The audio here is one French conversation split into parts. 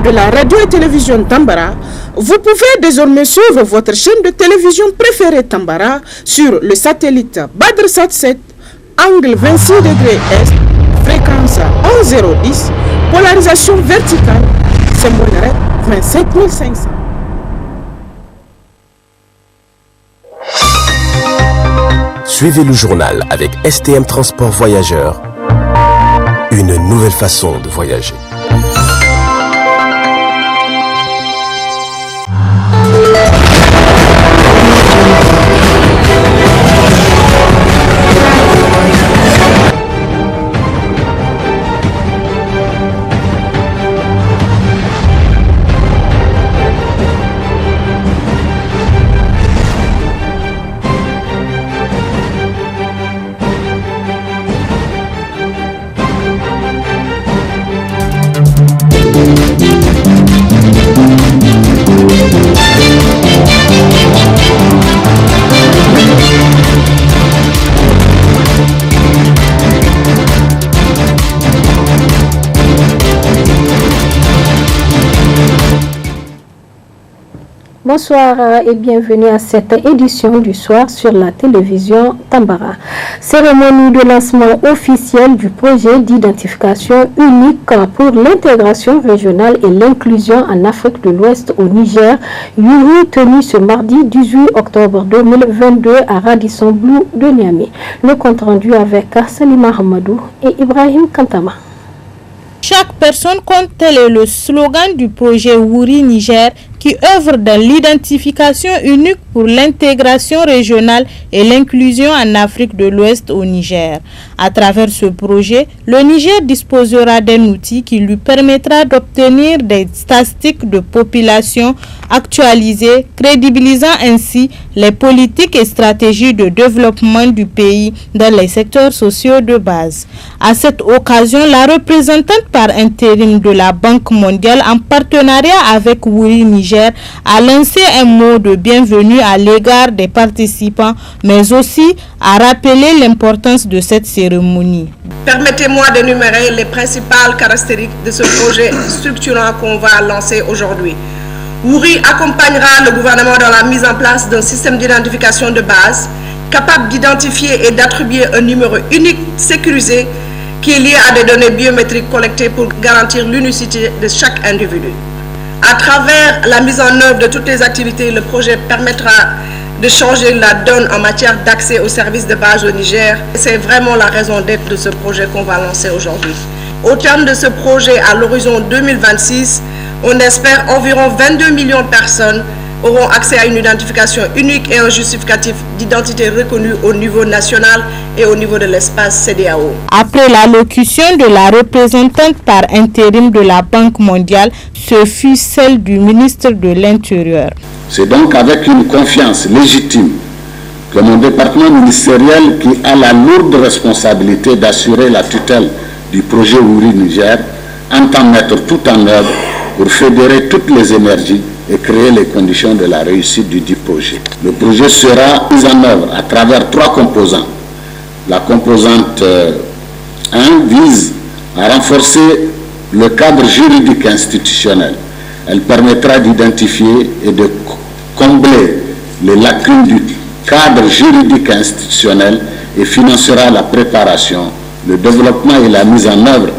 de la radio et télévision Tambara, vous pouvez désormais suivre votre chaîne de télévision préférée Tambara sur le satellite Badrsat 7, angle 26 degrés Est, fréquence 11010, polarisation verticale, symbole 27500. Suivez le journal avec STM Transport Voyageurs, une nouvelle façon de voyager. Bonsoir et bienvenue à cette édition du soir sur la télévision Tambara. Cérémonie de lancement officiel du projet d'identification unique pour l'intégration régionale et l'inclusion en Afrique de l'Ouest au Niger, Yuri, tenue ce mardi 18 octobre 2022 à Radisson Blu de Niamey. Le compte rendu avec Salima Hamadou et Ibrahim Kantama. Chaque personne compte, tel est le slogan du projet Wuri Niger qui œuvre dans l'identification unique pour l'intégration régionale et l'inclusion en Afrique de l'Ouest au Niger. À travers ce projet, le Niger disposera d'un outil qui lui permettra d'obtenir des statistiques de population actualisées, crédibilisant ainsi les politiques et stratégies de développement du pays dans les secteurs sociaux de base. À cette occasion, la représentante par intérim de la Banque mondiale en partenariat avec Wuri Niger a lancé un mot de bienvenue à l'égard des participants, mais aussi a rappelé l'importance de cette cérémonie. Permettez-moi d'énumérer les principales caractéristiques de ce projet structurant qu'on va lancer aujourd'hui. Wuri accompagnera le gouvernement dans la mise en place d'un système d'identification de base capable d'identifier et d'attribuer un numéro unique sécurisé qui est lié à des données biométriques collectées pour garantir l'unicité de chaque individu. À travers la mise en œuvre de toutes les activités, le projet permettra de changer la donne en matière d'accès aux services de base au Niger. C'est vraiment la raison d'être de ce projet qu'on va lancer aujourd'hui. Au terme de ce projet, à l'horizon 2026, on espère environ 22 millions de personnes auront accès à une identification unique et un justificatif d'identité reconnu au niveau national et au niveau de l'espace CEDEAO. Après l'allocution de la représentante par intérim de la Banque mondiale, ce fut celle du ministre de l'Intérieur. C'est donc avec une confiance légitime que mon département ministériel, qui a la lourde responsabilité d'assurer la tutelle du projet Wuri Niger, entend mettre tout en œuvre pour fédérer toutes les énergies et créer les conditions de la réussite du dit projet. Le projet sera mis en œuvre à travers 3 composants. La composante 1 vise à renforcer le cadre juridique institutionnel. Elle permettra d'identifier et de combler les lacunes du cadre juridique institutionnel et financera la préparation, le développement et la mise en œuvre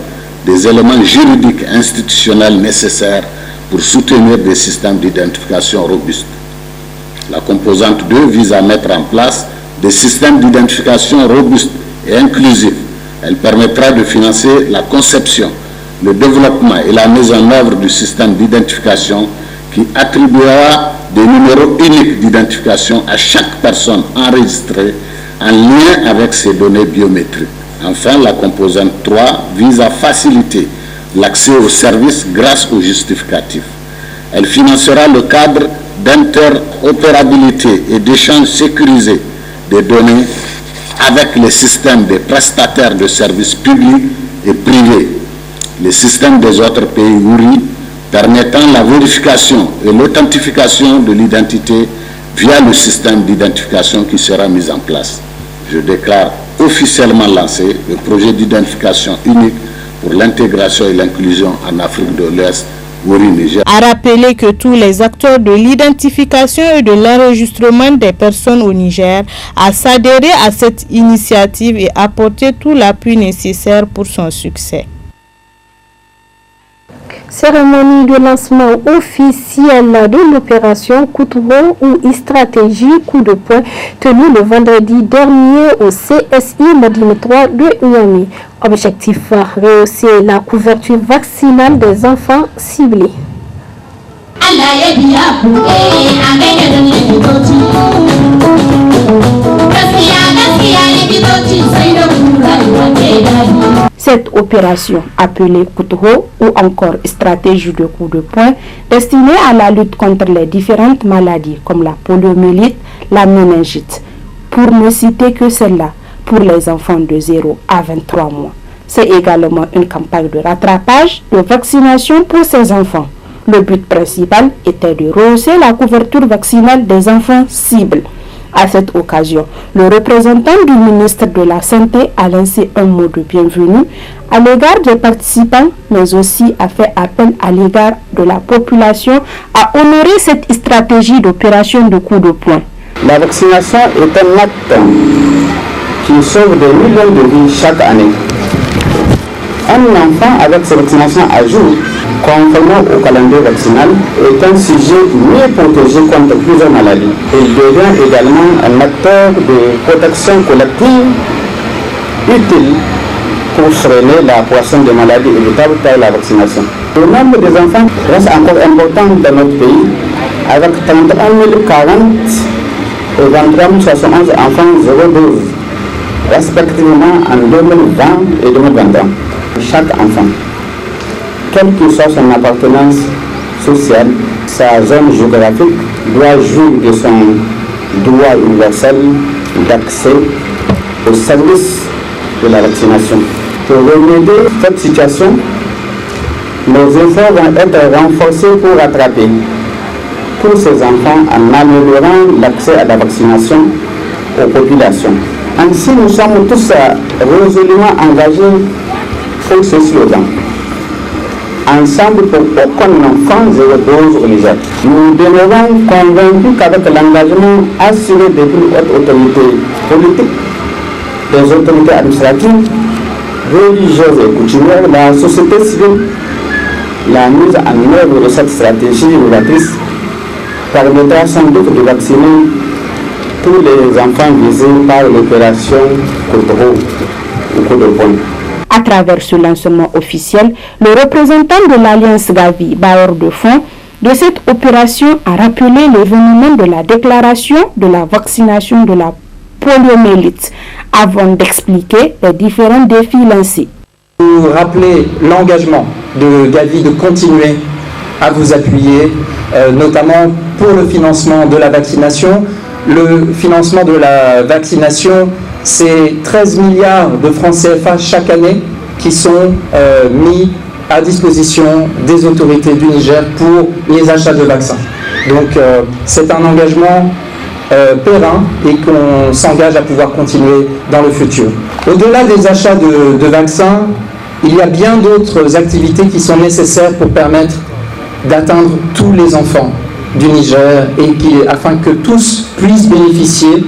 des éléments juridiques institutionnels nécessaires pour soutenir des systèmes d'identification robustes. La composante 2 vise à mettre en place des systèmes d'identification robustes et inclusifs. Elle permettra de financer la conception, le développement et la mise en œuvre du système d'identification qui attribuera des numéros uniques d'identification à chaque personne enregistrée en lien avec ses données biométriques. Enfin, la composante 3 vise à faciliter l'accès aux services grâce au justificatif. Elle financera le cadre d'interopérabilité et d'échange sécurisé des données avec les systèmes des prestataires de services publics et privés, les systèmes des autres pays Wuri permettant la vérification et l'authentification de l'identité via le système d'identification qui sera mis en place. Je déclare officiellement lancé le projet d'identification unique pour l'intégration et l'inclusion en Afrique de l'Ouest Wouri Niger a rappelé que tous les acteurs de l'identification et de l'enregistrement des personnes au Niger a s'adhérer à cette initiative et apporter tout l'appui nécessaire pour son succès. Cérémonie de lancement officiel de l'opération Koutouron ou stratégie coup de poing tenue le vendredi dernier au CSI Madine 3 de Niamey. Objectif rehausser la couverture vaccinale des enfants ciblés. Cette opération, appelée Koutouron ou encore stratégie de coup de poing, destinée à la lutte contre les différentes maladies comme la poliomyélite, la méningite, pour ne citer que celle-là, pour les enfants de 0 à 23 mois. C'est également une campagne de rattrapage de vaccination pour ces enfants. Le but principal était de rehausser la couverture vaccinale des enfants cibles. À cette occasion, le représentant du ministre de la Santé a lancé un mot de bienvenue à l'égard des participants, mais aussi a fait appel à l'égard de la population à honorer cette stratégie d'opération de coup de poing. La vaccination est un acte qui sauve des millions de vies chaque année. Un enfant avec sa vaccination à jour, conformément au calendrier vaccinal, est un sujet mieux protégé contre plusieurs maladies. Il devient également un acteur de protection collective utile pour freiner la croissance des maladies évitables par la vaccination. Le nombre des enfants reste encore important dans notre pays, avec 31 040 et 23 071 enfants 012, respectivement en 2020 et 2021. Chaque enfant, quelle que soit son appartenance sociale, sa zone géographique, doit jouir de son droit universel d'accès au service de la vaccination. Pour remédier à cette situation, nos efforts vont être renforcés pour rattraper tous ces enfants en améliorant l'accès à la vaccination aux populations. Ainsi, nous sommes tous résolument engagés pour ce slogan. Ensemble pour aucun enfant zéro dose au Niger. Nous demeurons convaincus qu'avec l'engagement assuré des plus hautes autorités politiques, des autorités administratives, religieuses et coutumières, la société civile, la mise en œuvre de cette stratégie innovatrice permettra sans doute de vacciner tous les enfants visés par l'opération Koutouron ou coup de poing. À travers ce lancement officiel, le représentant de l'Alliance Gavi, bailleur de fonds, de cette opération a rappelé l'événement de la déclaration de la vaccination de la poliomyélite, avant d'expliquer les différents défis lancés. Vous rappelez l'engagement de Gavi de continuer à vous appuyer, notamment pour le financement de la vaccination. Le financement de la vaccination, c'est 13 milliards de francs CFA chaque année qui sont mis à disposition des autorités du Niger pour les achats de vaccins. Donc c'est un engagement périn et qu'on s'engage à pouvoir continuer dans le futur. Au-delà des achats de vaccins, il y a bien d'autres activités qui sont nécessaires pour permettre d'atteindre tous les enfants du Niger et afin que tous puissent bénéficier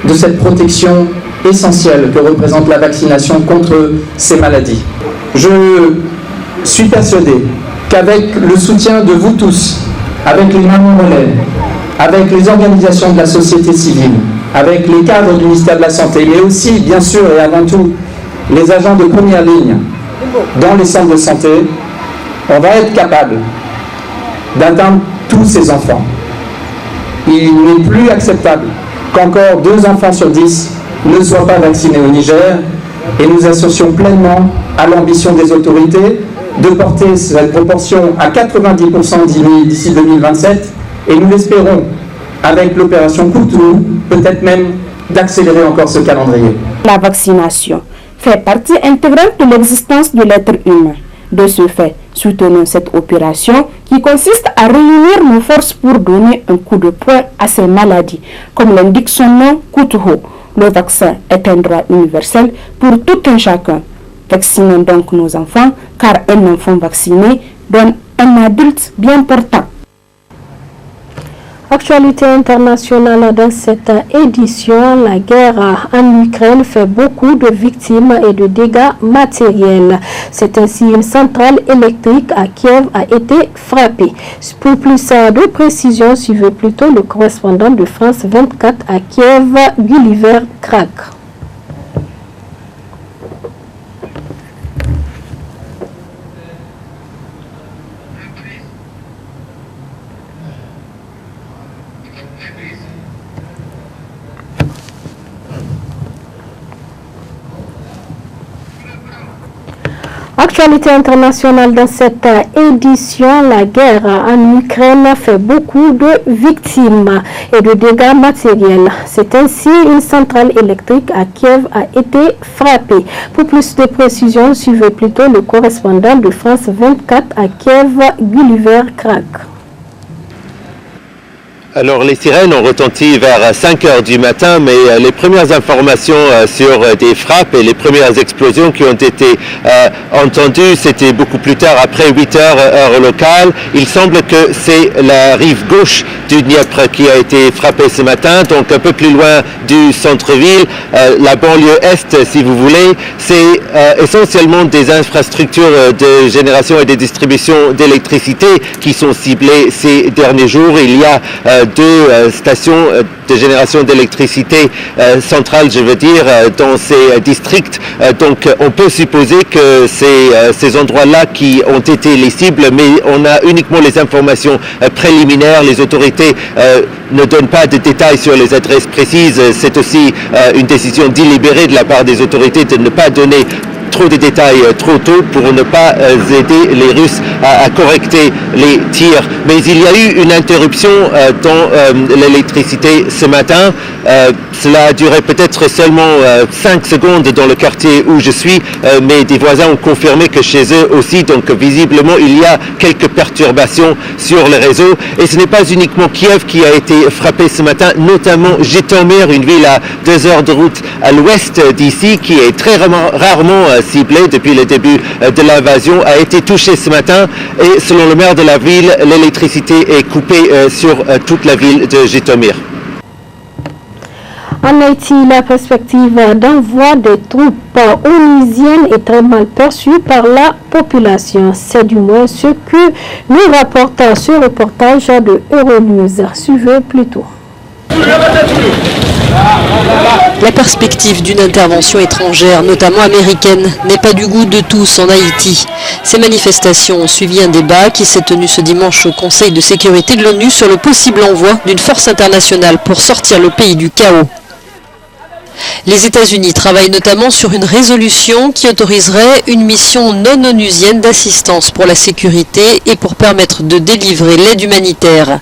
de cette protection essentielle que représente la vaccination contre ces maladies. Je suis persuadé qu'avec le soutien de vous tous, avec les mamans relais, avec les organisations de la société civile, avec les cadres du ministère de la Santé, mais aussi, bien sûr et avant tout, les agents de première ligne dans les centres de santé, on va être capable d'atteindre tous ces enfants. Il n'est plus acceptable qu'encore 2 enfants sur 10 ne soient pas vaccinés au Niger, et nous associons pleinement à l'ambition des autorités de porter cette proportion à 90% d'ici 2027, et nous l'espérons avec l'opération Koutouron, peut-être même d'accélérer encore ce calendrier. La vaccination fait partie intégrante de l'existence de l'être humain. De ce fait, soutenons cette opération qui consiste à réunir nos forces pour donner un coup de poing à ces maladies. Comme l'indique son nom, Koutouron, le vaccin est un droit universel pour tout un chacun. Vaccinons donc nos enfants, car un enfant vacciné donne un adulte bien portant. Actualité internationale dans cette édition, la guerre en Ukraine fait beaucoup de victimes et de dégâts matériels. C'est ainsi une centrale électrique à Kiev a été frappée. Pour plus de précisions, suivez plutôt le correspondant de France 24 à Kiev, Gulliver Krak. Actualité internationale dans cette édition, la guerre en Ukraine fait beaucoup de victimes et de dégâts matériels. C'est ainsi une centrale électrique à Kiev a été frappée. Pour plus de précisions, suivez plutôt le correspondant de France 24 à Kiev, Gulliver Krak. Alors les sirènes ont retenti vers 5 heures du matin, mais les premières informations sur des frappes et les premières explosions qui ont été entendues, c'était beaucoup plus tard, après 8 heures, heure locale. Il semble que c'est la rive gauche du Dniepr qui a été frappée ce matin, donc un peu plus loin du centre-ville, la banlieue est, si vous voulez. C'est essentiellement des infrastructures de génération et de distribution d'électricité qui sont ciblées ces derniers jours. Il y a deux stations de génération d'électricité centrale, je veux dire, dans ces districts. Donc on peut supposer que c'est ces endroits-là qui ont été les cibles, mais on a uniquement les informations préliminaires. Les autorités ne donnent pas de détails sur les adresses précises. C'est aussi une décision délibérée de la part des autorités de ne pas donner trop de détails trop tôt pour ne pas aider les Russes à correcter les tirs. Mais il y a eu une interruption dans l'électricité ce matin. Cela a duré peut-être seulement 5 secondes dans le quartier où je suis, mais des voisins ont confirmé que chez eux aussi, donc visiblement il y a quelques perturbations sur le réseau. Et ce n'est pas uniquement Kiev qui a été frappé ce matin, notamment Jytomyr, une ville à 2 heures de route à l'ouest d'ici, qui est très rarement ciblée depuis le début de l'invasion, a été touchée ce matin. Et selon le maire de la ville, l'électricité est coupée sur toute la ville de Jytomyr. En Haïti, la perspective d'envoi des troupes onusiennes est très mal perçue par la population. C'est du moins ce que nous rapporte ce reportage de Euronews. Suivez plutôt. La perspective d'une intervention étrangère, notamment américaine, n'est pas du goût de tous en Haïti. Ces manifestations ont suivi un débat qui s'est tenu ce dimanche au Conseil de sécurité de l'ONU sur le possible envoi d'une force internationale pour sortir le pays du chaos. Les États-Unis travaillent notamment sur une résolution qui autoriserait une mission non onusienne d'assistance pour la sécurité et pour permettre de délivrer l'aide humanitaire.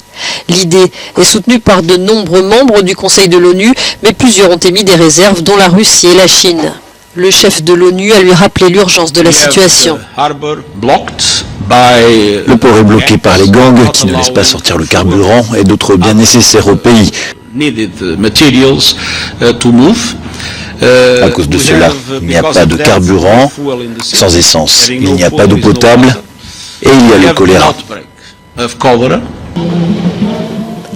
L'idée est soutenue par de nombreux membres du Conseil de l'ONU, mais plusieurs ont émis des réserves, dont la Russie et la Chine. Le chef de l'ONU a lui rappelé l'urgence de la situation. Le port est bloqué par les gangs qui ne laissent pas sortir le carburant et d'autres biens nécessaires au pays. À cause de cela, il n'y a pas de carburant, sans essence, il n'y a pas d'eau potable et il y a le choléra.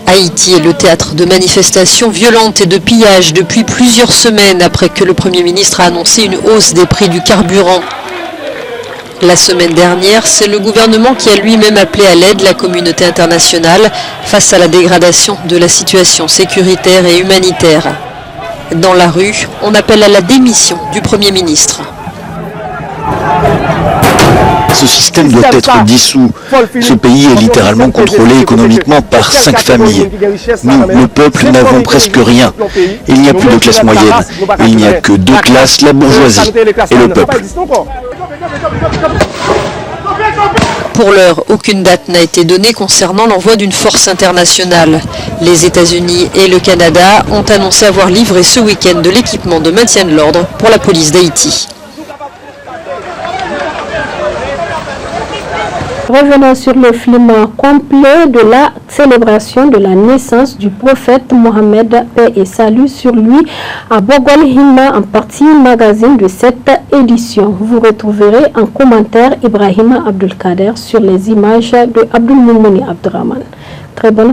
Haïti est le théâtre de manifestations violentes et de pillages depuis plusieurs semaines après que le Premier ministre a annoncé une hausse des prix du carburant. La semaine dernière, c'est le gouvernement qui a lui-même appelé à l'aide la communauté internationale face à la dégradation de la situation sécuritaire et humanitaire. Dans la rue, on appelle à la démission du Premier ministre. Ce système doit être dissous. Ce pays est littéralement contrôlé économiquement par 5 familles. Nous, le peuple, n'avons presque rien. Il n'y a plus de classe moyenne. Il n'y a que 2 classes, la bourgeoisie et le peuple. Pour l'heure, aucune date n'a été donnée concernant l'envoi d'une force internationale. Les États-Unis et le Canada ont annoncé avoir livré ce week-end de l'équipement de maintien de l'ordre pour la police d'Haïti. Revenons sur le film complet de la célébration de la naissance du prophète Mohammed, paix et salut sur lui, à Bogol Hima, en partie magazine de cette édition. Vous retrouverez en commentaire Ibrahima Abdulkader sur les images de Abdul Moumouni Abdurrahman. Très bonne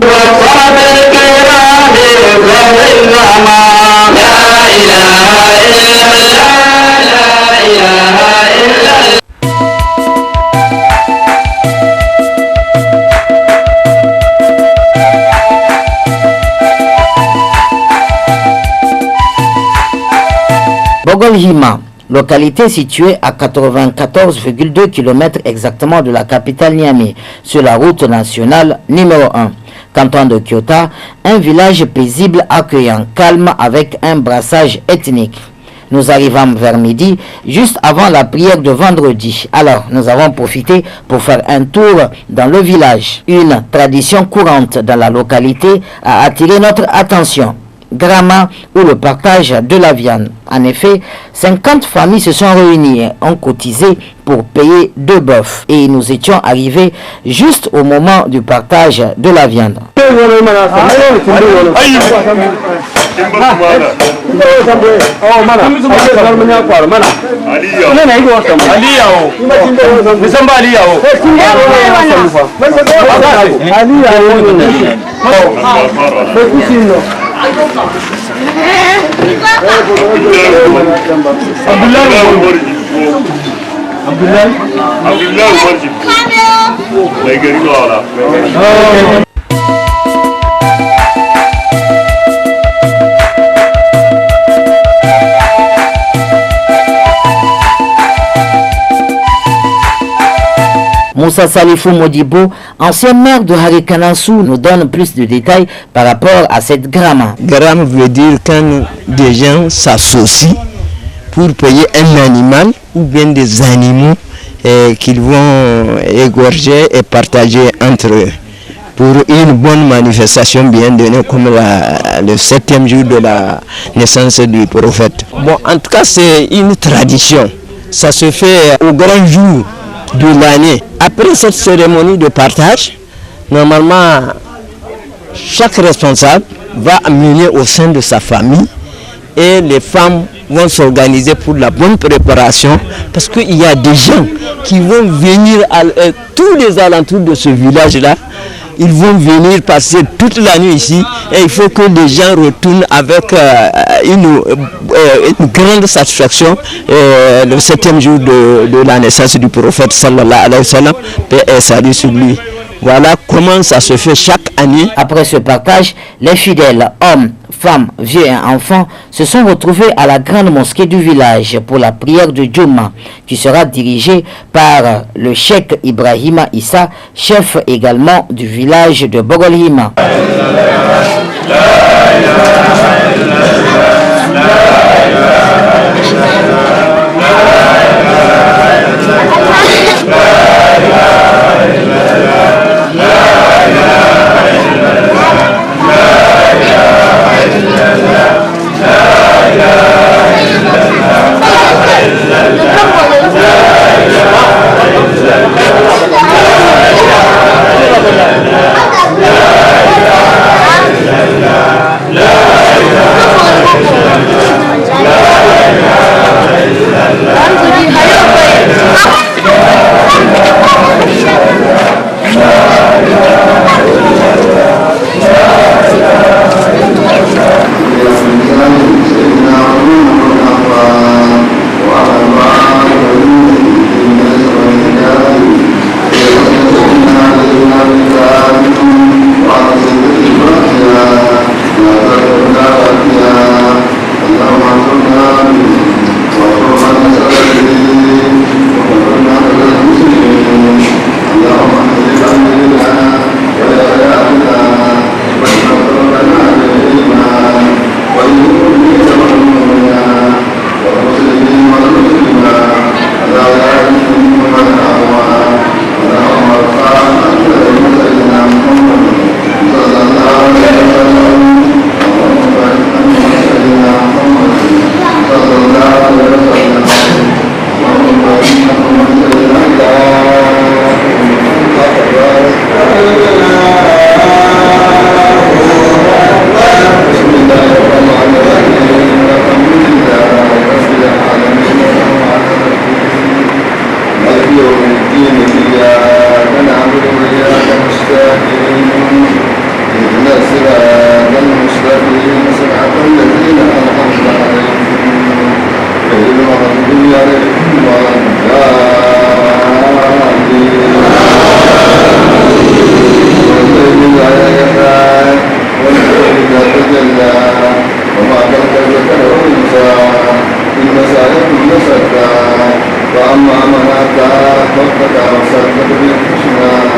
Bogol Hima, localité située à 94,2 km exactement de la capitale Niamey, sur la route nationale numéro 1. Canton de Kyoto, un village paisible accueillant, calme avec un brassage ethnique. Nous arrivons vers midi, juste avant la prière de vendredi. Alors, nous avons profité pour faire un tour dans le village. Une tradition courante dans la localité a attiré notre attention. Grama ou le partage de la viande. En effet, 50 familles se sont réunies et ont cotisé pour payer 2 bœufs. Et nous étions arrivés juste au moment du partage de la viande. Moussa Salifou Modibo, ancien maire de Harikanassou, nous donne plus de détails par rapport à cette grama. Grama veut dire quand des gens s'associent pour payer un animal ou bien des animaux qu'ils vont égorger et partager entre eux pour une bonne manifestation bien donnée comme le 7e jour de la naissance du prophète. Bon, en tout cas, c'est une tradition. Ça se fait au grand jour de l'année. Après cette cérémonie de partage, normalement, chaque responsable va amener au sein de sa famille et les femmes vont s'organiser pour la bonne préparation parce qu'il y a des gens qui vont venir à tous les alentours de ce village-là. Ils vont venir passer toute la nuit ici et il faut que les gens retournent avec une grande satisfaction le 7e jour de la naissance du prophète sallallahu alayhi wa sallam, paix et salut sur lui. Voilà comment ça se fait chaque année. Après ce partage, les fidèles, hommes, femmes, vieux et enfants, se sont retrouvés à la grande mosquée du village pour la prière de Juma, qui sera dirigée par le cheikh Ibrahima Issa, chef également du village de Bogol Hima.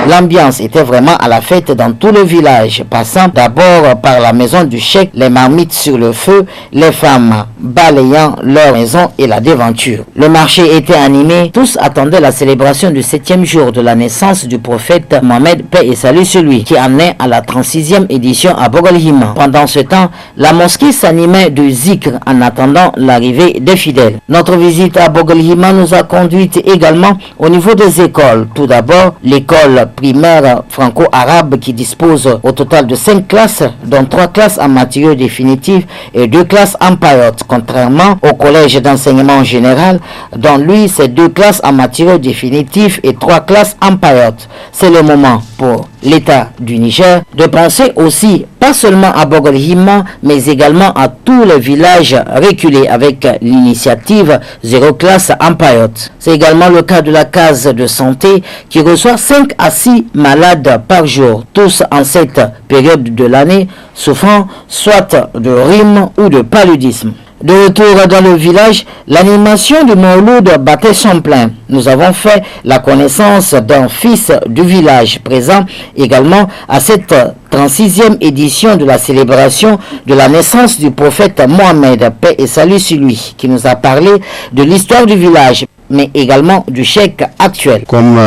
L'ambiance était vraiment à la fête dans tout le village, passant d'abord par la maison du cheikh, les marmites sur le feu, les femmes balayant leur maison et la déventure. Le marché était animé, tous attendaient la célébration du 7e jour de la naissance du prophète Mohammed, paix et salut sur lui, qui en est à la 36e édition à Bogol-Hima. Pendant ce temps, la mosquée s'animait de zikr en attendant l'arrivée des fidèles. Notre visite à Bogol-Hima nous a conduit également au niveau des écoles. Tout d'abord, l'école primaire franco-arabe qui dispose au total de 5 classes, dont 3 classes en matériaux définitifs et 2 classes en paillotes, contrairement au collège d'enseignement général, dont lui, c'est 2 classes en matériaux définitifs et 3 classes en paillotes. C'est le moment pour l'État du Niger de penser aussi, pas seulement à Bogol-Hima, mais également à tous les villages reculés avec l'initiative 0 classe en paillotes. C'est également le cas de la case de santé qui reçoit 5 à 6 malades par jour, tous en cette période de l'année, souffrant soit de rhume ou de paludisme. De retour dans le village, l'animation du Mouloud battait son plein. Nous avons fait la connaissance d'un fils du village, présent également à cette 36e édition de la célébration de la naissance du prophète Mohammed, paix et salut sur lui, qui nous a parlé de l'histoire du village, mais également du cheikh actuel. Comme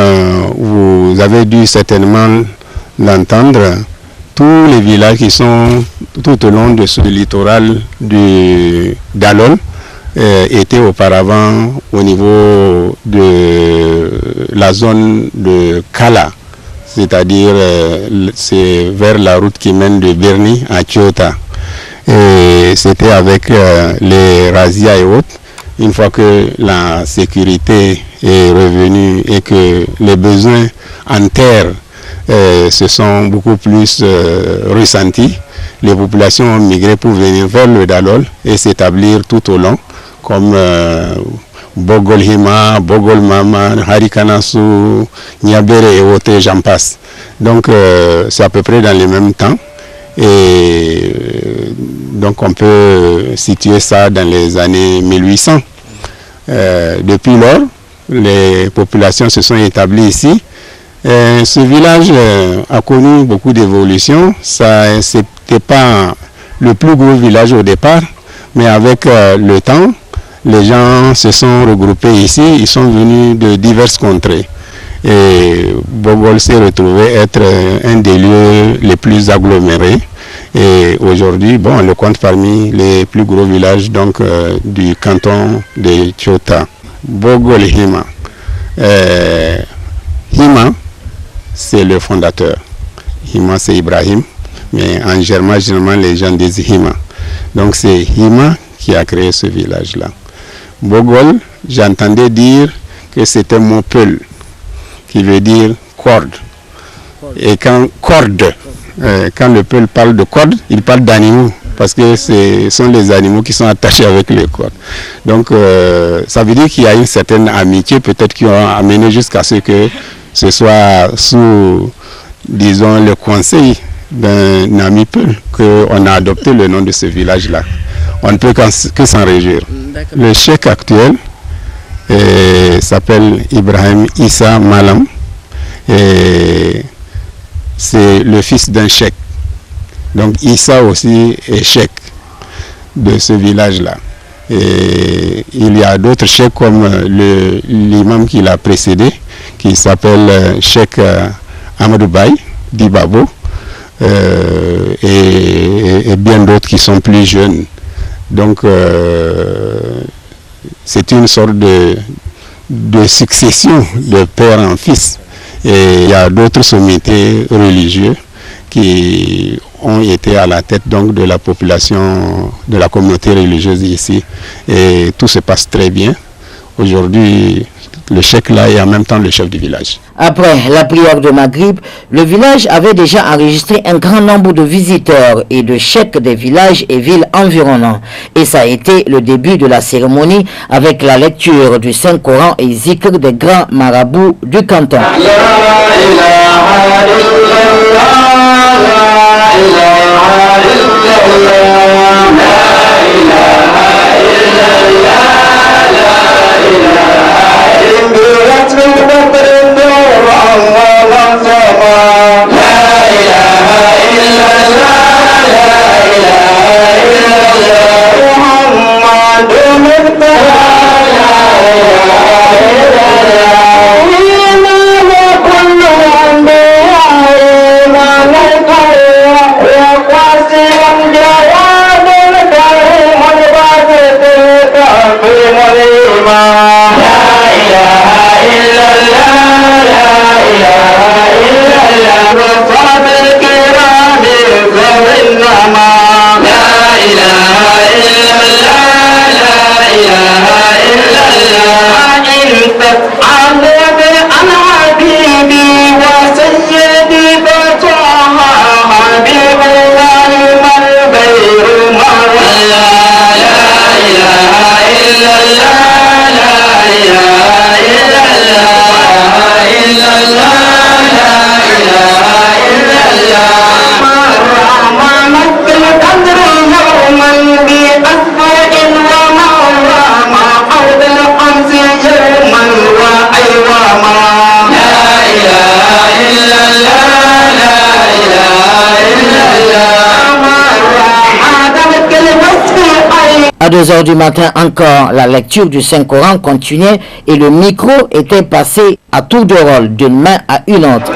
vous avez dû certainement l'entendre, tous les villages qui sont tout au long de ce littoral du Dalol étaient auparavant au niveau de la zone de Kala, c'est-à-dire c'est vers la route qui mène de Berni à Kyoto. Et c'était avec les razzias et autres. Une fois que la sécurité est revenue et que les besoins en terre se sont beaucoup plus ressentis, les populations ont migré pour venir vers le Dalol et s'établir tout au long, comme Bogol-Hima, Bogol-Mama, Harikanasu, Niabere et autres, j'en passe. Donc c'est à peu près dans les mêmes temps. Et donc on peut situer ça dans les années 1800. Depuis lors, les populations se sont établies ici. Ce village a connu beaucoup d'évolutions. Ça n'était pas le plus gros village au départ, mais avec le temps, les gens se sont regroupés ici. Ils sont venus de diverses contrées. Et Bogol s'est retrouvé être un des lieux les plus agglomérés. Et aujourd'hui, bon, on le compte parmi les plus gros villages donc, du canton de Kyoto. Bogol-Hima. Hima, c'est le fondateur. Hima, c'est Ibrahim. Mais en germain, généralement, les gens disent Hima. Donc c'est Hima qui a créé ce village-là. Bogol, j'entendais dire que c'était un mot peul, qui veut dire corde. Et quand le peul parle de corde, il parle d'animaux, parce que ce sont les animaux qui sont attachés avec les cordes. Donc ça veut dire qu'il y a une certaine amitié, peut-être qui ont amené jusqu'à ce que ce soit sous, disons, le conseil d'un ami peul qu'on a adopté le nom de ce village-là. On ne peut que s'en réjouir. Le cheikh actuel s'appelle Ibrahim Issa Malam. Et c'est le fils d'un cheikh. Donc Issa aussi est cheikh de ce village-là. Et il y a d'autres cheikhs comme l'imam qui l'a précédé, qui s'appelle cheikh Amadou Baye Dibabo, et bien d'autres qui sont plus jeunes. Donc c'est une sorte de succession de père en fils. Et il y a d'autres sommités religieux qui ont été à la tête donc de la population, de la communauté religieuse ici. Et tout se passe très bien. Aujourd'hui, le cheikh là est en même temps le chef du village. Après la prière de Maghrib, le village avait déjà enregistré un grand nombre de visiteurs et de cheikhs des villages et villes environnants. Et ça a été le début de la cérémonie avec la lecture du Saint-Coran et zikr des grands marabouts du canton. À 2 heures du matin encore, la lecture du Saint-Coran continuait et le micro était passé à tour de rôle d'une main à une autre.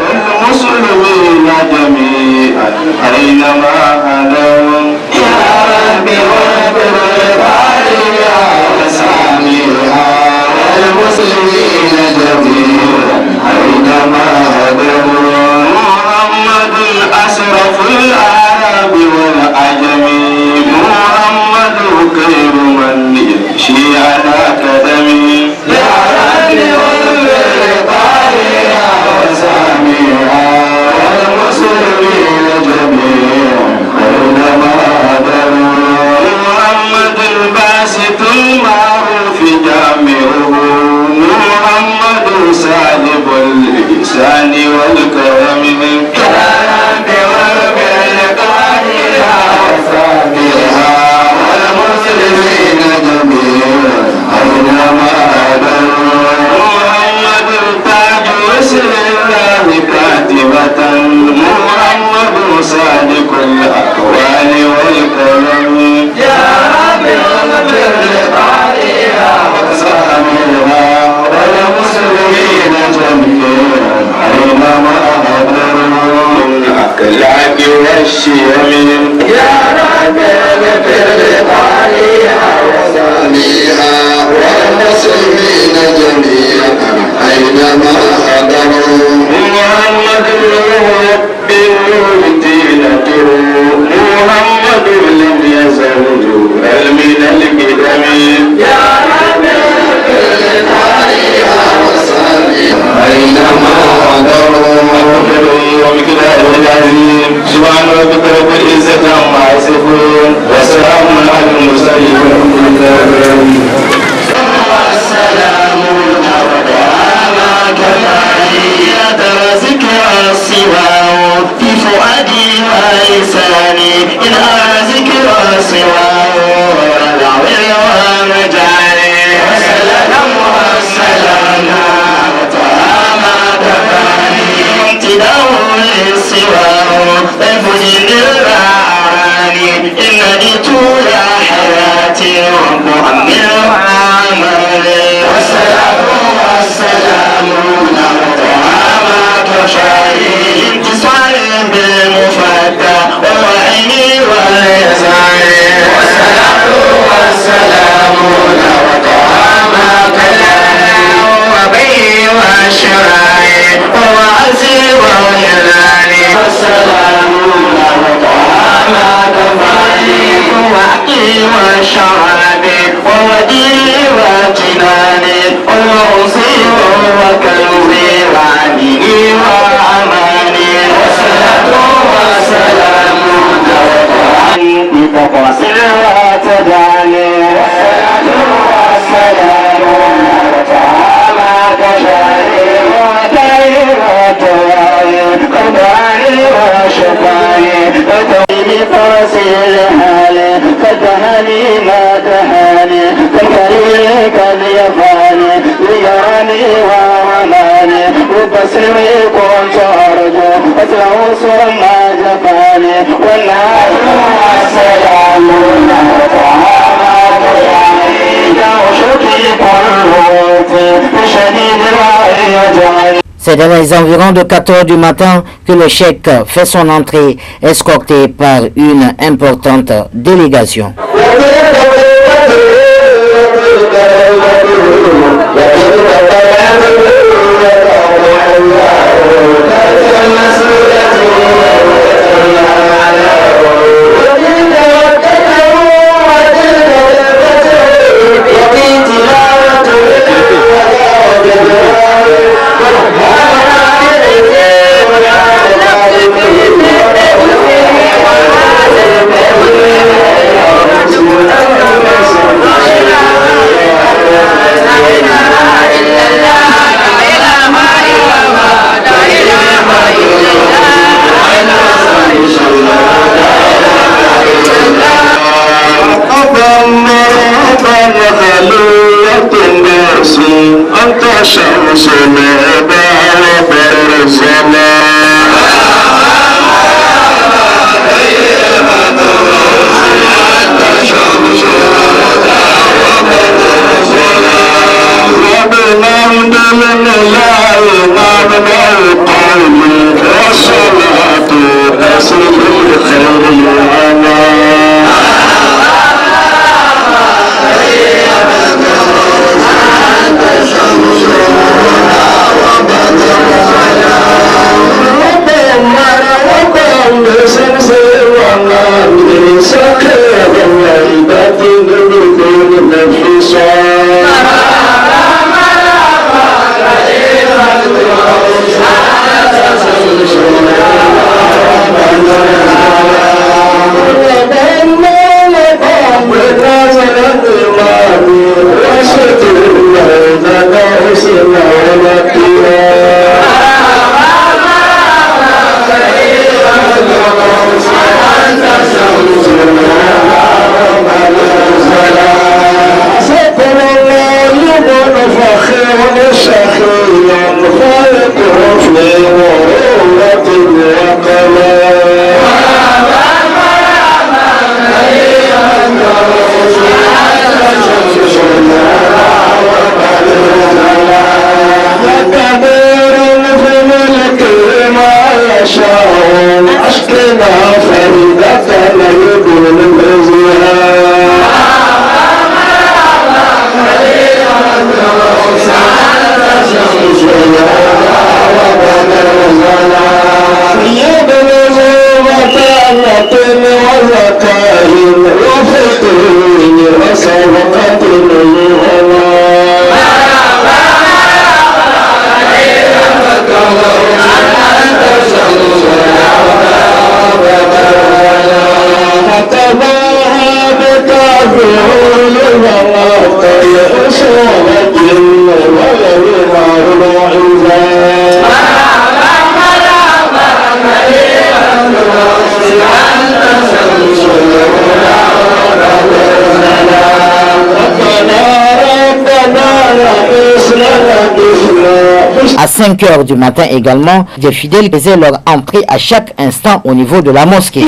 C'est dans les environs de 4 heures du matin que le cheikh fait son entrée, escorté par une importante délégation. À 5 heures du matin également, des fidèles faisaient leur entrée à chaque instant au niveau de la mosquée.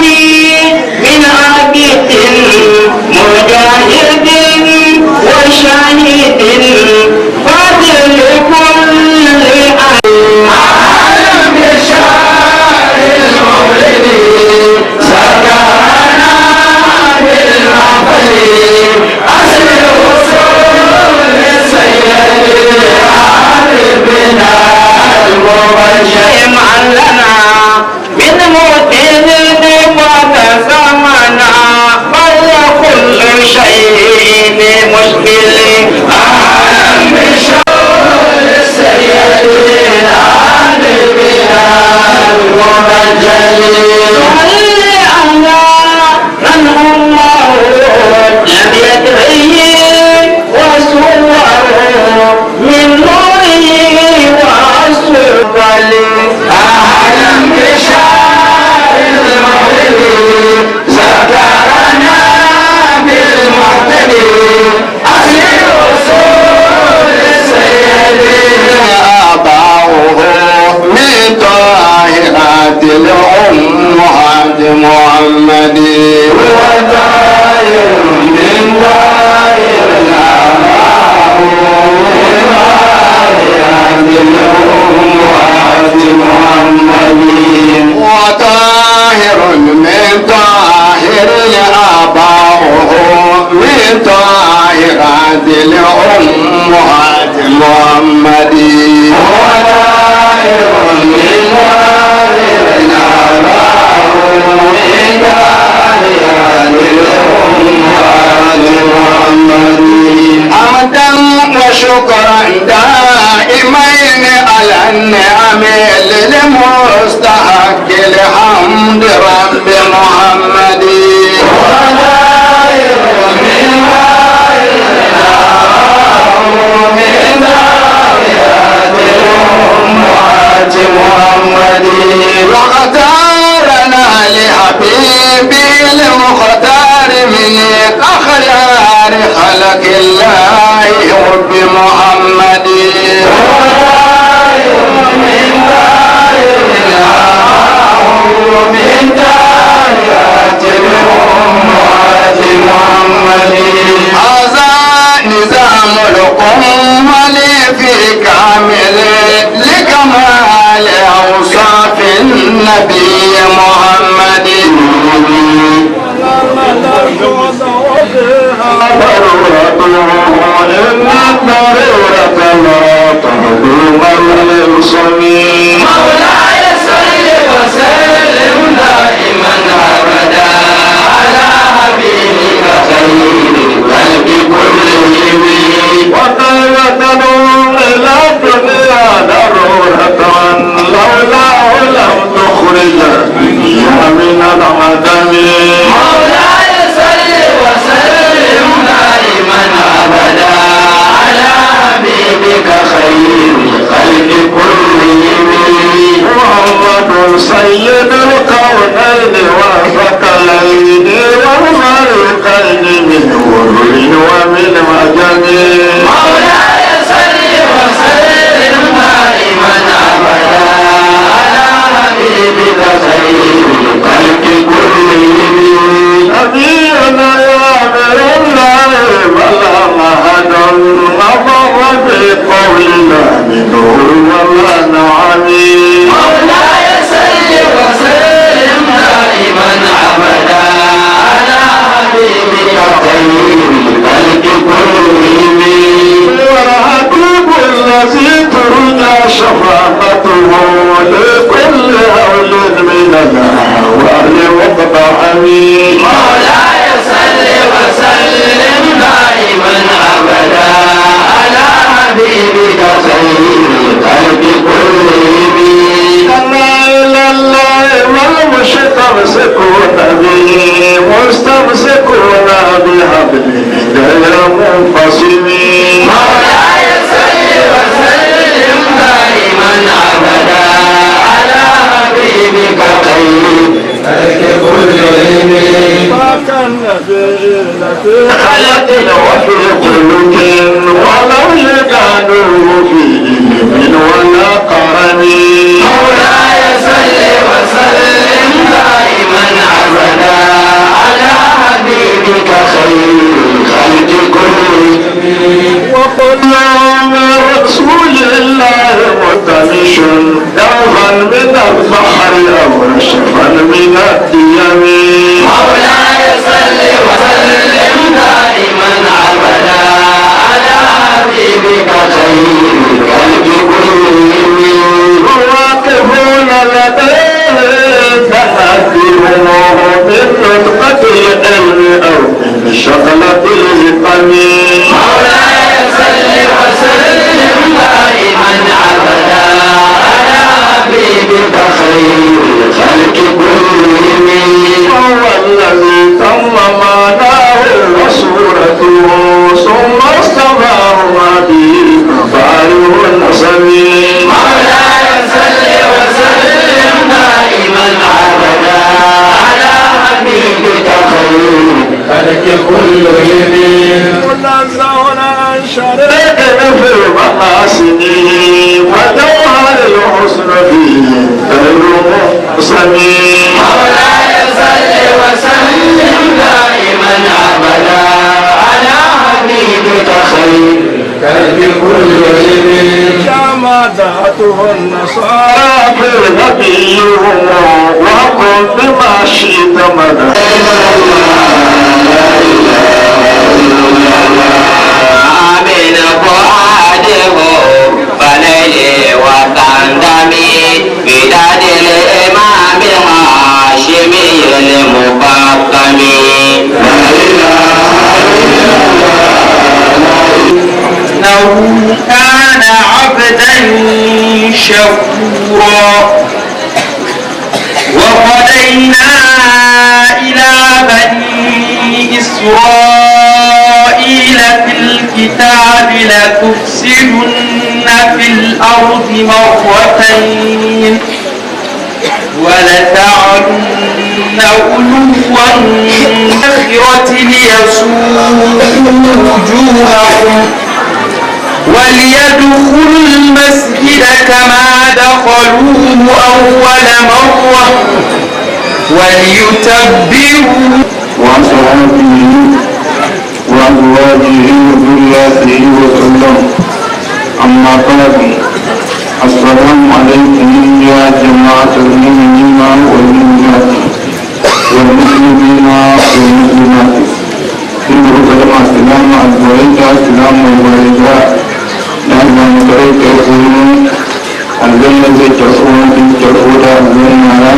في خلق وفي خلق ولو يكانوا في علم ولا قرن مولاي صل وسلم دائما ابدا على حبيبك خير الخلق كلهم وقل رسول الله متمش دوغا من البحر او رشفا من الديم مولاي صل وسلم دائما ابدا على حبيبك خير الخلق كلهم واقفون لديه تحذرهم من نطقة العلم او من شغلة الهتم مولاي صل وسلم دائما ابدا على حبيبك خير الخلق كلهم هو الذي تم معناه وصورته ثم اصطفاه به فارغ النسم مولاي صل وسلم دائما ابدا على حبيبك خير الخلق كلهم منزهون عن شريك في المحاسن وجوهر الحسن فيه غير محسن مولاي صل وسلم دائما ابدا على حبيبك خير الخلق كلهم جمادته النصارى في نبيهم وقل بما شئت مدى من فؤاده فليل وتندمي بداد الإمام الهاشمي المفخم إنه كان عبدا شكورا وقضينا إلى بني إسرائيل في الكتاب لتفسدن في الأرض مرتين ولتعلن علوا الآخرة ليسوءوا وجوههم وليدخلوا المسجد كما دخلوه أول مرة وليتبروا وصحبه وأزواجه وذرياته وسلم أما بعد السلام عليكم يا جماعة المؤمنين والمؤمنات والمسلمين والمسلمات إنه كلمة السلام عليكم السلام عليكم نحن نترك يقولون الجنة تكون تكون الجنة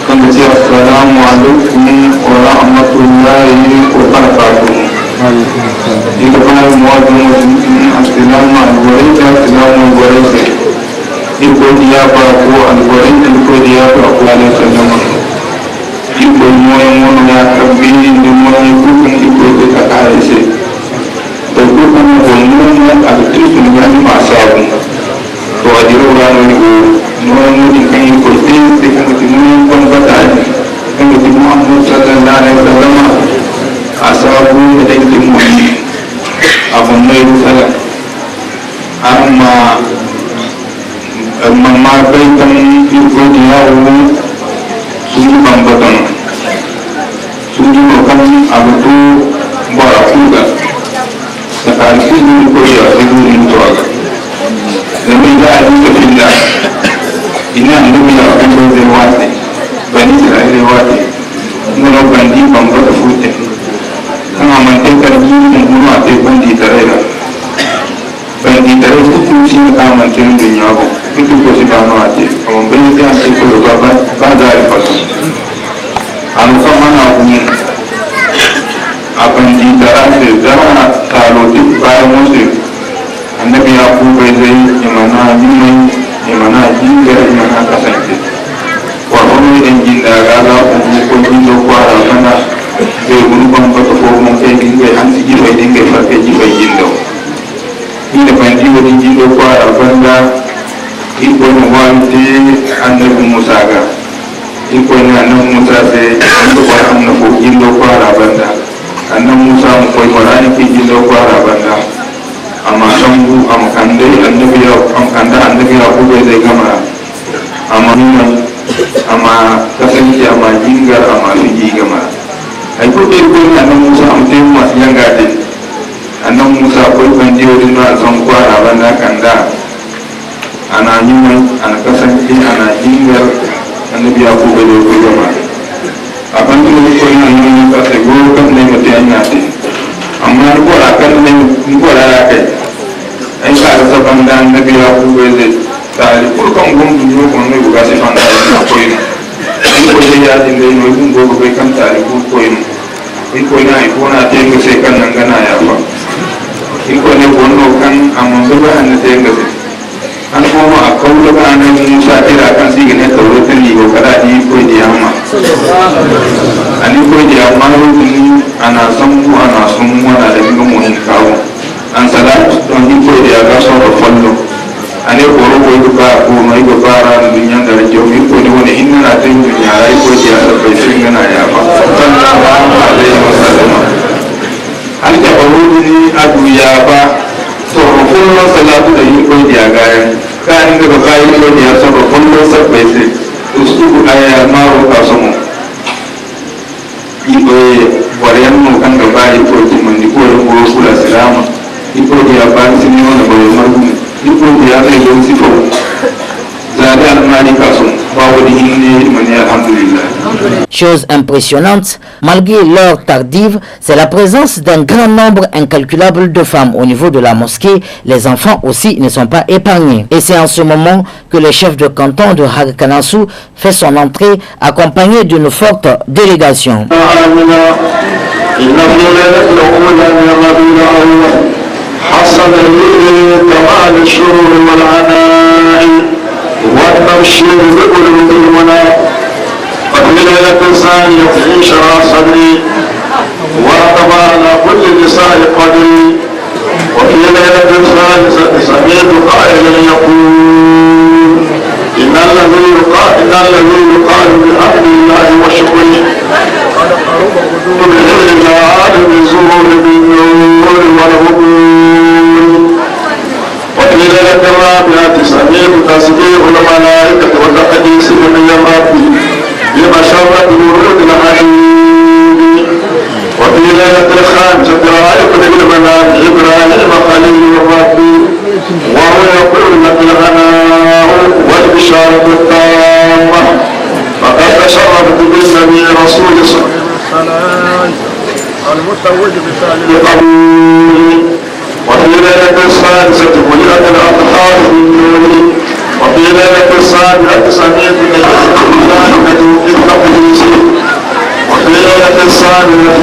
كنت السلام عليكم ورحمة الله وبركاته إذا كان المواطن السلام عليكم السلام عليكم يقول يا بابو عليكم يقول يا بابو عليه السلام يقول موي يا كبير موي يقول تكاريسي تقول أنا أكتب من ما سابق وأجروا على موي كان يقول تكلم كم بدأ كان محمد صلى الله عليه وسلم أصحابه يتكلمون أفهم يقول أما ما بيتم يقول يا سوري بامبتان سوري بامبتان أبتو باركودا تكاليف يقول يا سوري نتوعك لما جاء في الله إن النبي أكبر ذواتي بني إسرائيل ذواتي من بندي بامبت فوتة كما من تكلم من هو بندي تريلا bandi tare tutu si ka man tin de nyabo tutu ko si ka no ate o bani ta si ko ba da ri fa an fa mana ni abandi tara de zara ta lo ti ba mo se annabi ya ku bai zai imana jinga imana kasance wa wani dan jinda ga ga ko jindo kwara kana de guru ban ba ko mo ke dinga han si ji bai dinga fa ke ji bai jindo ina bandi wani jindo kwara banda iko no wanti annabi musa ga iko ne annan musa sai an ko am na ko jindo fara banda annan musa mu ko marani ki jindo fara banda amma sangu am kande annabi ya am kanda annabi ya ko zai gama amma nuna amma kasance amma jingar amma fiji gama ai ko dai ko annan musa am tayi masu yanga din annan musa ko kan jiyo din na san fara banda kanda ana nuna ana kasance ana jingar annabi ya ko gado ko gama akan to ko ina yin ka sai go kan ne mata yana ce amma ko akan ne ko da kai ai ka da saban da annabi ya ko gado tare ko kan gon du ko ne go ga sai fan da ko ina ko da ya din da no gun go ko kan tare ko ina ko ina ai ko na te ko sai kan nan gana ya fa ko ne ko no kan amma so ba an te ga an kuma a kawo ba nan musa kira kan sigi ne kawo kan ni ko kada ni ko di amma ani ko di amma ni ana san mu ana sun mu ana da mu mun kawo an salatu don ni ko di aga so ko fallo ani ko ro ko ba ko mai ko bara dunya da rajo mi ko ni wani inna na tin dunya rai ko di asa bai sin gana ya fa sallallahu alaihi wasallam an da ni adu ya ba to kullum salatu da yi ko di aga kan daga bayan ko di asa ko kullum sabbai sai usubu aya maro ka somo ibe wariyan mu kan ga bayi ko ti man di ko ko kula salama iko di aban sini wona bayo margu iko di asa yo sifo zada almani ka somo bawo di hinne man alhamdulillah. Chose impressionnante, malgré l'heure tardive, c'est la présence d'un grand nombre incalculable de femmes au niveau de la mosquée. Les enfants aussi ne sont pas épargnés. Et c'est en ce moment que le chef de canton de Harkanassou fait son entrée accompagné d'une forte délégation. وفي ليلة ثانية انشرح صدري وارتفع على كل نساء قدري وفي ليلة ثالثة سمعت قائلا يقول إن الذي يقال بحمد الله وشكره تبهر العالم الزهور بالنور والهبول وفي ليلة الرابعة سمعت تسبيح الملائكة وتقديس من ربي بمشرة ورود الحديد وفي ليلة الخامسة رأيت بالمنام إبراهيم خليل ربي وهو يقول لك الغناء والبشارة التامة فقد تشرفت بالنبي رسول صلى الله عليه وسلم وفي ليلة السادسة ولدت الأطهار بالنور وفي ليلة السابعة سمعت الملائكة في التقديس وفي ليلة السابعة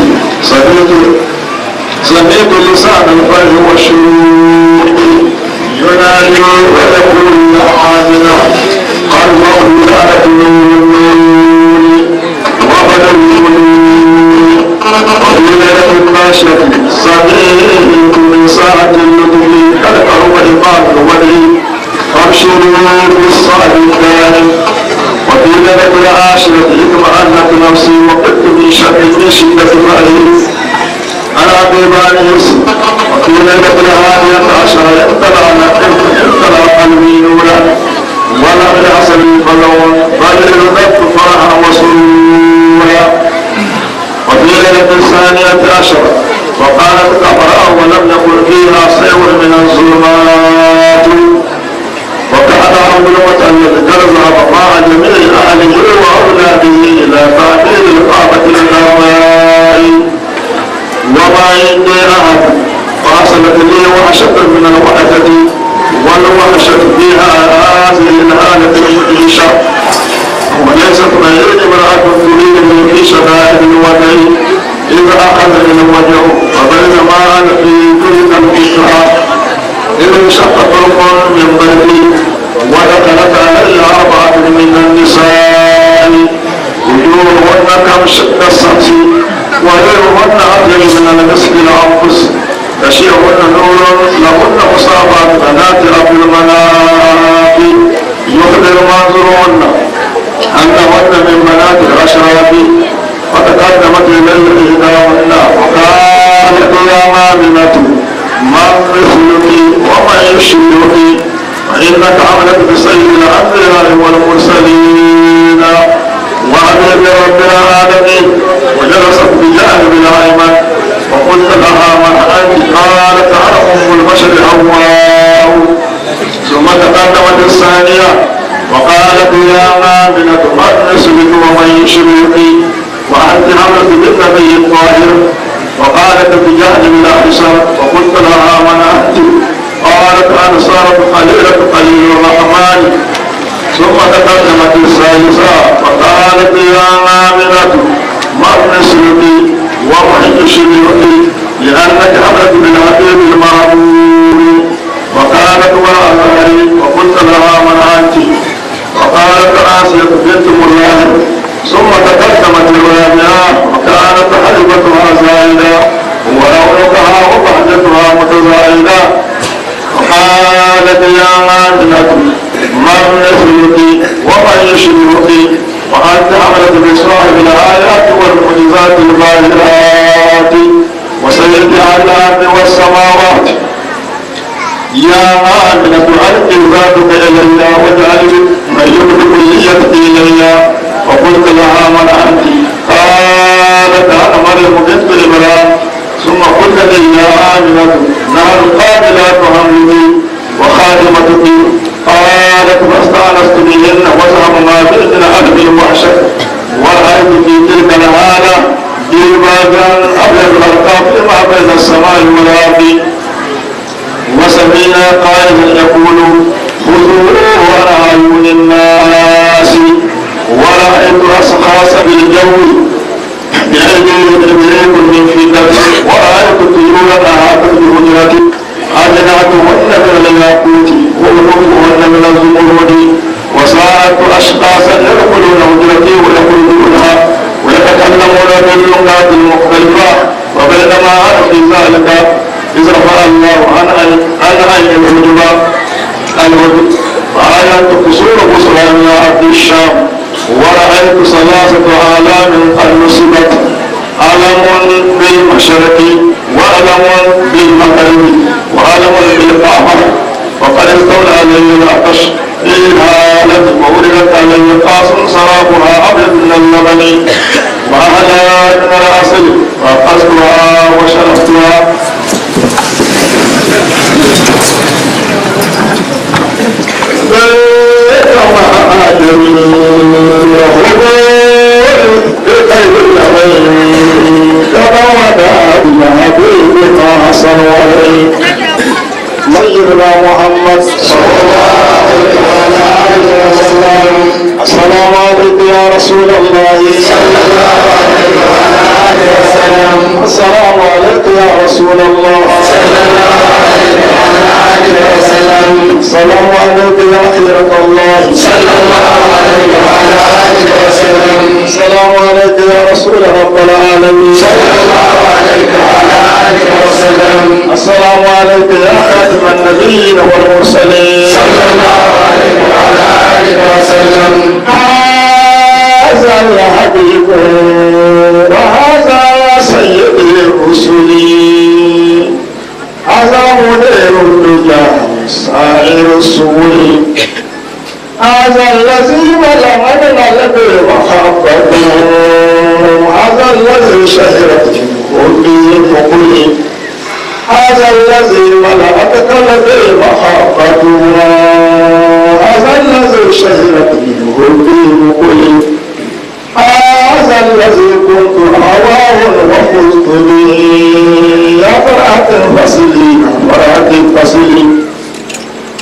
سمعت لسان الفرح والشروق ينادي ويقول يا حامنا قلبه لا النور وبدا النور وفي ليلة الناشئة سمعت من ساعة اللطف كلك هو إمام الولي أبشروا بالصالحين وفي ليلة العاشرة اطمأنت نفسي وقدت من شدة رأيي أنا ببانيس وفي ليلة الهادية عشرة امتلأ قلبي نورا ولم يحصل البلون بل رددت فرحا وسرورا وفي ليلة الثانية عشرة وقالت قبرأ ولم يكن فيها سير من الظلمات وكان أول متألف كرزها مع جميع أهله وأولاده إلى تعبير القامة الغماء وما عندي أحد فحصلت لي وحشة من الوحدة والوحشة فيها هذه الحالة المدهشة وليست غير امرأة تريد في شدائد الوجه إذا أخذ من الوجه وبينما أنا في تلك الفكرة إذ انشق طرق من بيتي ودخلت علي أربعة من النساء وجوههن كمشق الشمس وغيرهن أطيب من المسك الأنفس تشيعهن نور لهن مصابات بنات أبي المناقب يخبر منظرهن أنه إحداهن من بنات الأشراف فتقدمت إليه إحداهن وقالت يا مامنة من مثلك ومن يشبهك فإنك عملت بسيد الأنبياء والمرسلين وحبيب رب العالمين وجلست بجانب الأيمن وقلت لها من أنت؟ قالت أنا أم البشر حواء. ثم تقدمت الثانية وقالت يا مامنة من مثلك ومن يشبهك وأنت عملت بالنبي الطاهر. وقالت بجانب الأيسر وقلت لها من أنت؟ قالت أنا سارة خليلة خليل الرحمن. ثم تقدمت الثالثة وقالت يا مامنة من مثلك ومن يشبهك لأنك عملت بالحبيب المعمول. وقالت وأزهري وقلت لها من أنت؟ وقالت آسية بنت ملاهب. ثم تقدمت الرابعة وكانت حلبتها زائدة ولونها وبهجتها متزايدة. وقالت يا مامنة من مثلك ومن يشبهك وأنت عملت بصاحب الآيات والمعجزات الباهرات وسيد على الأرض والسماوات. يا مامنة ألق ذاتك إلي واجعل من يملك نيتك إلي. وقلت لها من أنت؟ قالت أنا مريم بنت عمران. ثم قلت لي يا آمنة نحن قابلات حملك وخادمتك. قالت فاستأنست بهن وزعمنا بإذن أهل الوحشة ورأيت في تلك الحالة ديباجا أبيض الأرقام لما بين السماء والأرض وسمينا قائلا يقول خذوه على أعين الناس. ورأيت أشخاص بالجو بأيديهم إليكم من فدة. ورأيت طيورا أحاطت بحجرتي أجنحتهن من الياقوت وقلوبهن من الزمرد. وسألت أشخاصا يدخلون حجرتي ويخرجونها ويتكلمون باللغات المختلفة. وبينما أنا في ذلك إذ رفع الله عن عين الحجب فآيات قصور بصرى من أرض الشام. ورأيت 3 آلام قد نصبت علم بالمشرق وعلم بالمغرب وعلم بالقعبة. وقد استولى علي العطش إذ هالت وولدت علي قاص سرابها أبيض من اللبن وأهلا من العسل وأخذتها وشربتها. سيدنا محمد صلى الله عليه وسلم. السلام عليك يا رسول الله صلى الله عليه وسلم. السلام عليك يا رسول الله صلى الله عليه وسلم. السلام عليك يا خيرة الله صلى الله عليه وسلم. السلام عليك يا رسول رب العالمين صلى الله عليه وسلم. السلام عليك يا خاتم النبيين والمرسلين صلى الله عليه وسلم. هذا الحبيب وهذا سيد الرسل هذا منير الدجى سائر السبل. هذا الذي بلغنا لدي محبته. هذا الذي شهرت قلبي وقلبي. هذا الذي ملأتك لدي محبته. هذا الذي شهرت قلبي وقلبي. هذا الذي كنت هواه وفزت به. يا فرحة فصلي فرحة فصلي.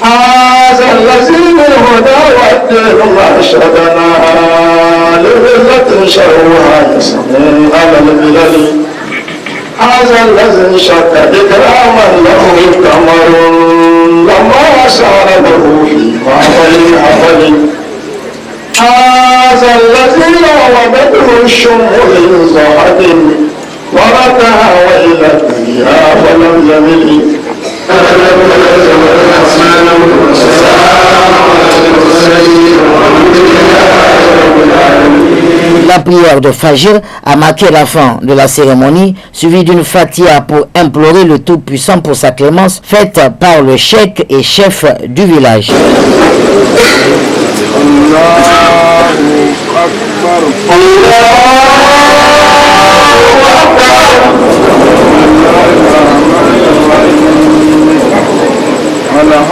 هذا الذي بالهدى والدين مرشدنا لذلة شرها يسمون على الملل. هذا الذي شك إكراما له قمر لما شعر له في معبل حفل. هذا الذي راودته الشمس من زهد وركها وإلى الدنيا فلم يمل. السلام عليكم La prière de Fajr a marqué la fin de la cérémonie, suivie d'une fatia pour implorer le Tout-Puissant pour sa clémence, faite par le cheikh et chef du village.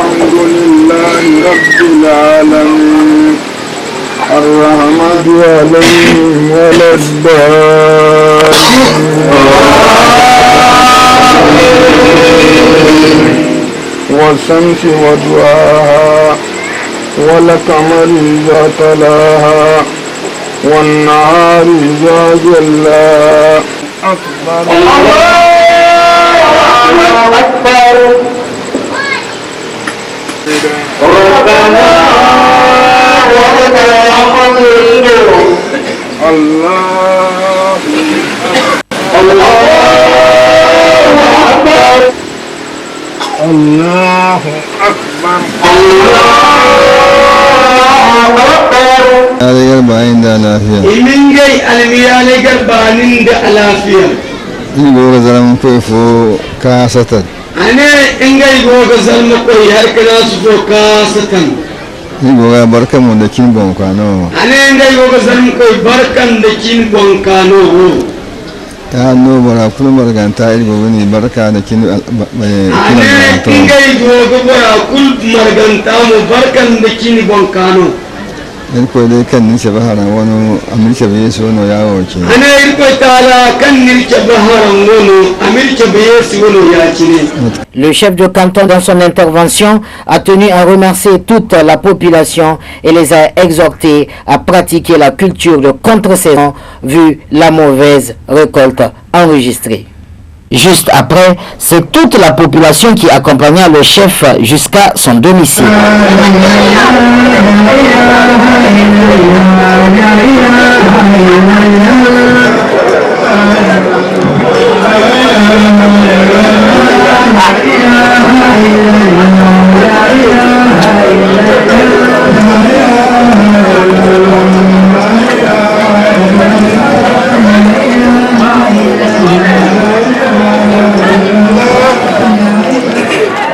Alhamdulillahi Rabbil Alamin Ar-Rahmanu alayhim waladdallin Wa-shamsi wa duhaha Wal-qamari idha talaha Wan-nahari idha jallaha Akbar Allahu Akbar ربنا ولك الحمد الله أكبر الله أكبر هذا قلب عند العافية من جاي الميال قلب عند العافية يقول زلمة كيفو كاسة أنا إنجاي جوجا زلمة كوي هركنا سفو كاسة يقول بركة من دكين بونكانو أنا إنجاي جوجا زلمة كوي بركة من دكين بونكانو no bara kullu barkan ta ilgo wani barka da kin أنا إنجاي جوجا برا كل مرجان تامو بركة من دكين بونكانو irko dai kan nice bahara wani amurka bai so no yawo ke ana irko tala kan nice bahara wani amurka bai so no ya kine. Le chef de canton dans son intervention a tenu à remercier toute la population et les a exhortés à pratiquer la culture de contre-saison vu la mauvaise récolte enregistrée. Juste après, c'est toute la population qui accompagna le chef jusqu'à son domicile.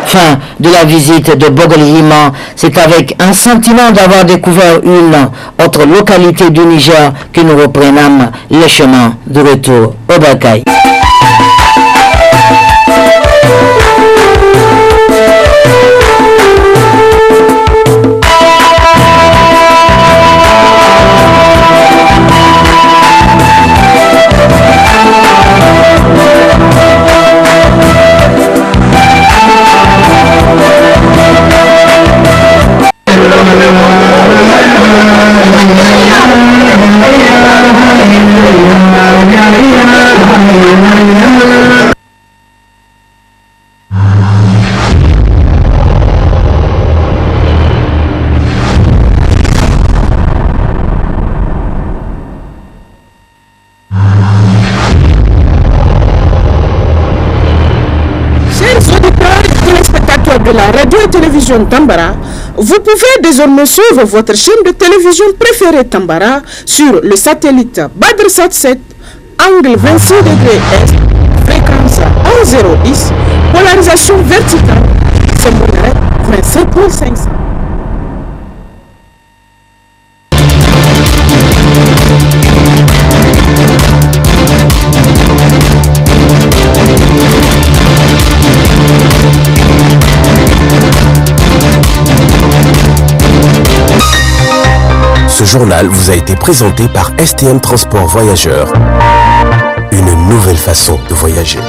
Fin de la visite de Bogolihima, c'est avec un sentiment d'avoir découvert une autre localité du Niger que nous reprenons le chemin de retour au Bakaï. De la radio et télévision Tambara, vous pouvez désormais suivre votre chaîne de télévision préférée Tambara sur le satellite BadrSat 7, angle 26 degrés Est, fréquence 1010, polarisation verticale, symbole 27.500. Ce journal vous a été présenté par STM Transport Voyageurs. Une nouvelle façon de voyager.